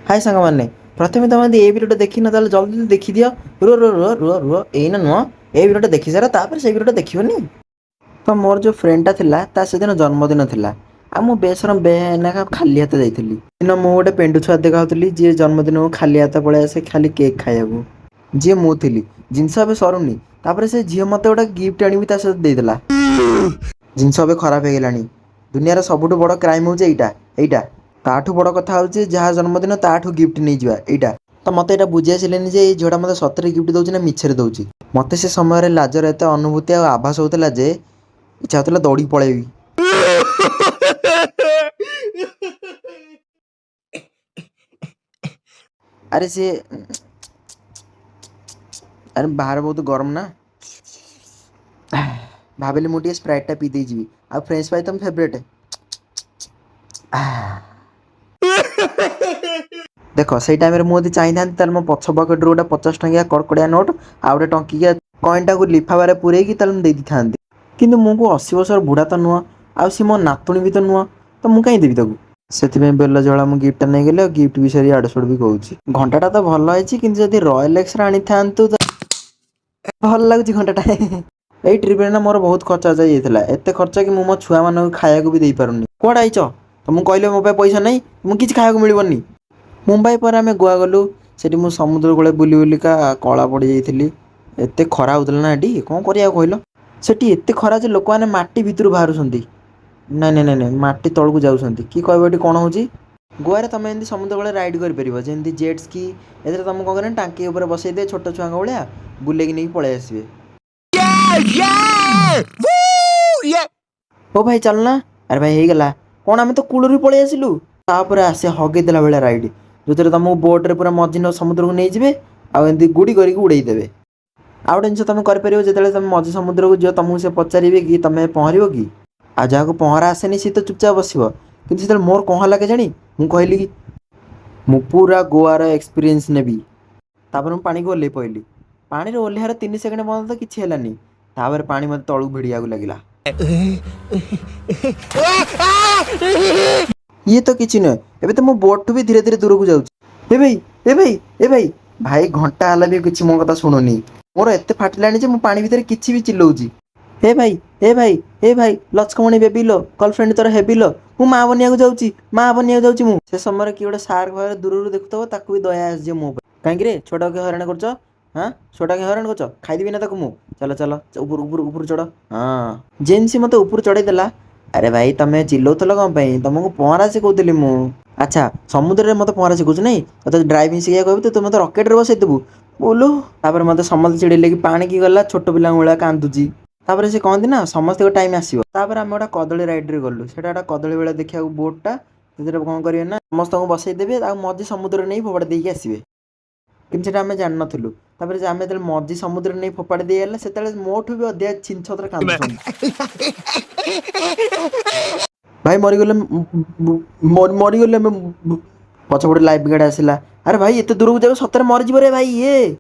हाय सांग मैंने प्रथम तुम यदि भिडियो देखी ना ताले जल्दी देखी दियो। रुह रुह रुह रुह रुह एना नुह ए भिडियो देखी सारा तापर से भिडियो देखिबनी। तो मोर जो फ्रेंडटा थिला ता से दिन जन्मदिन थिला आ मु बेसरम बेना खाली हाथ जाइथिली दिन मु गोटे पेंडु छुआ देखाउथली जे जन्मदिन को खाली हाथ पळे आसे खाली केक खाइबू जे मु थिली जिनस अबे सरुनी तापर से झियो मते गोटे गिफ्ट आनिबी ता से देदेला जिनस अबे खराब हे गेलानी दुनिया रो सबुठु बड़ क्राइम होजे एइटा ताठू बड़ कथा होचे जहाँ जन्मदिन ताठू गिफ्ट नहीं जावा एइटा तो मते एटा बुझी आसिलेनी जे ए झियोटा मते सतरे गिफ्ट दउची ना मिछरे दउची मते से समय लाजर एते अनुभूति आ आभास होतला जे इच्छा होतला दौड़ी पळेबी। अरे से अरे बाहर बहुत गरम ना भाविली मु टिके स्प्राइट पी दे जीवी आ फ्रेंच फ्राई तुम फेवरेट देख से टाइम मुझे चाहिए मो पछ पकेट गोटे 50 टंकिया कड़कड़िया नोट आ गए टंकिया कॉइनटा को लिफाबारे पूरेकी दे दी था कि मुझको 80 वर्ष बुढ़ा तो नुह आ सी मो नातुणी भी तो नुह तो मुझे कहीं देवी ताकू से बेल जला मुझे गिफ्ट नहीं गले गिफ्ट विषय आड़ सड़ भी कहूँ घंटाटा तो भल है जब रॉयल एक्स आनी था भल लगुच घंटाटा यही ट्रिप ना मोर बहुत खर्चा जाइए एत खर्चा कि मो छुआ मान खाया भी दे पारूनी कौन आईच तो मुझे कहले मो पैसा नहीं मुझे किसी खाया मिलनी मुंबई पर आम गोवा गलु से समुद्र कूले बुली बुलिका कला पड़ जाइली एत खरा होता ना ये कौन करा कहल सेठी एत खरा जे लोक मैंने माटी भितर बाहर नाई नाई नाई नाई माटी तौक जाऊँच कि कह ये कौन हो गोवे तुम एमती समुद्र कूल राइड कर जमी जेट्स की ए तुम कौन कर टांकी उपर बसई दे छोट छुआ भाया बुले नहीं पलि आसवे ओ भाई चलना अरे भाई हो गला कौन आम तो कूलू पलि आसलु तापर आसे हगेदेला भाया राइड जो थे तुमको बोट्रे पूरा मझी समुद्र को नहीं जाए आमती गुड़ी करके उड़ेदेवे आउ गए जिन तुम कर जो तुम मझी समुद्र को जो तुमको से पचारे कि तुम पहर कि आ जहाँ को पहरा आसेनी सी तो चुपचाप बस कि मोर कह लगे जानी मुझे कहली कि मु पूरा गोवार एक्सपीरियंस नेबी तापर पानी को ओल्ले पड़ली पानी ओह्लार 3 सेकेंड बंद तो किसी है तापर पानी मत तलू भिड़िया लगे ये तो किसी नुहे एबे तो मो बोट भी धीरे धीरे दूर को जाऊँ भाई भाई घंटा है भी किसी मो कथा शुणुनी मोर एत फाटिलानी जे मो पानी भितर किसी भी चिल्लाऊँ हे भाई लचकमणी बेबी लो गर्लफ्रेंड तोर हेबी लो मु माँ बनिया जाऊँगी माँ बनिया जाऊँगी मु से समय किए गोटे सार्क भाई दूर देखुव ताकू भी दया आस मो कहीं छोटा के हराण कर हाँ छोटा के हराण कर खाईदेवी ना ताकू मु चलो चलो ऊपर चढ़ हाँ जेनसी मत ऊपर चढ़ईदेला अरे भाई तुम्हें चिल्लाउल कौन तुमको पहरा शिखुली मु अच्छा समुद्र में मत पहरा शिखुच नहीं तो ड्राइविंग शिखा कह तो मत रकेट बसईदेबू बोलो तापर मत समस्त चिड़ेले कि पानी की गला छोट पिला भाया कांदुची तापर से कहते ना समस्त टाइम आसो तापर आम गोटे कदली राइड्रे गलु से कदली भाया देखा बोटा से कौन करेंगे ना समस्त को बसईदेवे आ मझी समुद्र नहीं फोपाड़ी देकी आसवे कि आम जान नु तापर आम जो मझी समुद्र नहीं फोपाड़ी देला से मोठू भी अधिक छिनछतर कांदुछन भाई मरीगले मरीगले पछपटे लाइफ गार्ड आसला अरे भाई एत दूर को जाओ सतरे मरीज रे भाई ये